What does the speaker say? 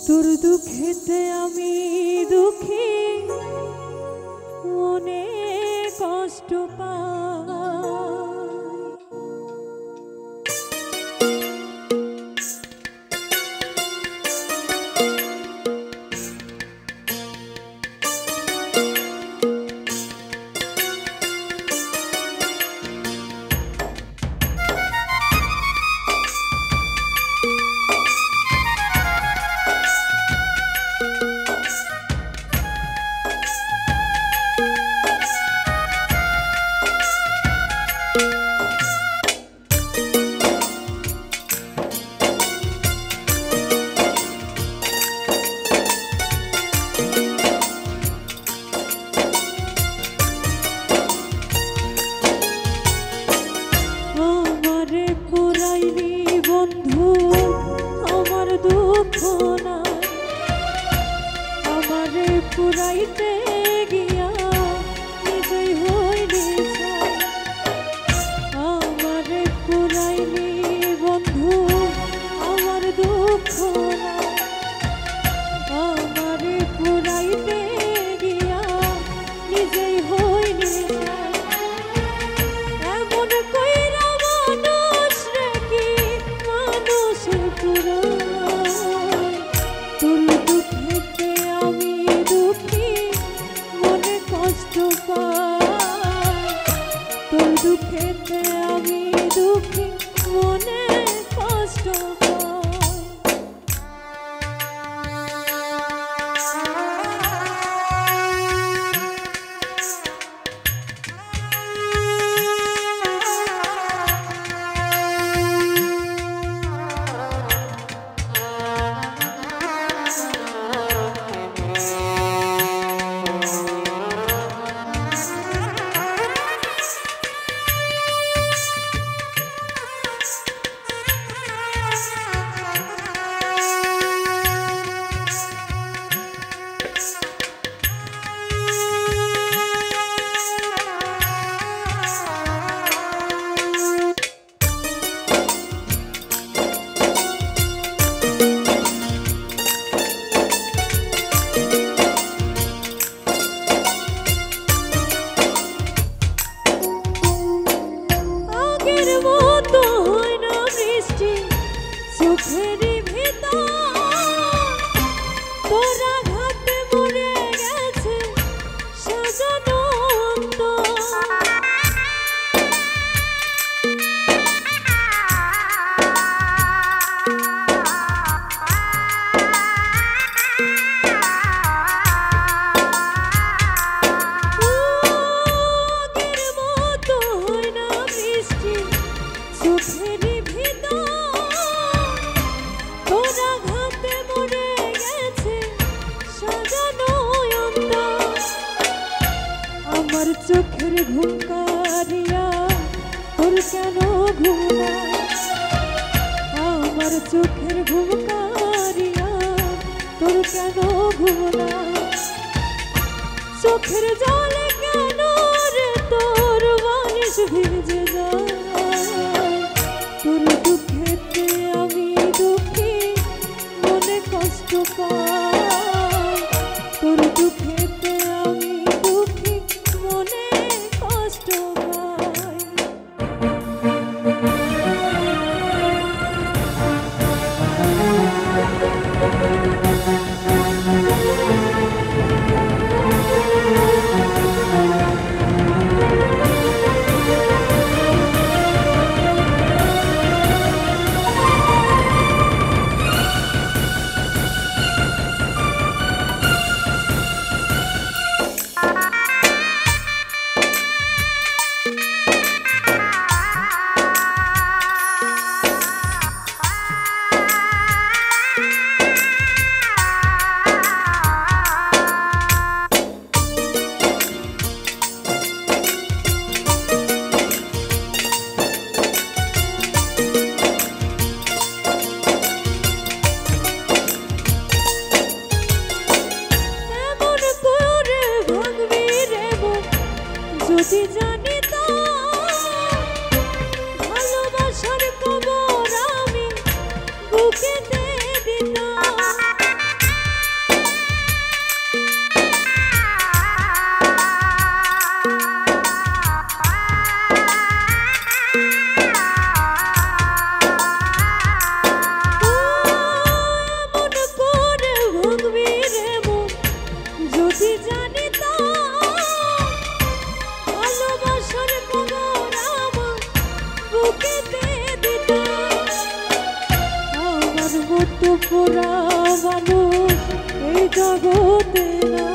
তোর দুঃখেতে আমি দুঃখী মনে কষ্ট পাই। পুরাইতে গিয়া নিজেই হইলি ছাই, আমারে পুরাইলি বন্ধু আমার দুঃখ নাই, আমারে পুরাইতে গিয়া নিজেই হইলি ছাই। এমন কইরা মানুষ রে কি মানুষের পুরাই, তোর দুঃখেতে আমি দুঃখী মনে কষ্ট পাই, তোর দুঃখেতে আমি দুঃখী মনে কষ্ট পাই। চোখেরই ভিতর তোর আঘাতে মরে গেছে সাজানো আগের মতো হয় না বৃষ্টি চোখেরই ভিতর আমার চোখের ঘুম কারিয়া তোর কেন ঘুম নাই, আমার চোখের ঘুম কারিয়া তোর কেন ঘুম নাই, চোখের জলে কেন রে তোর বালিশ ভিজে যায়, তোর দুঃখেতে আমি দুঃখী মনে কষ্ট পাই, তোর দুঃখেতে আমি দুঃখী মনে কষ্ট পাই। যদি জানিতাম ভালোবাসার খবর আমি বুকেতে দিতাম। যদি জানিতাম ভালোবাসার খবর আমার বুকেতে দিতাম। আমার মতো পোড়া মানুষ এই জগতে না।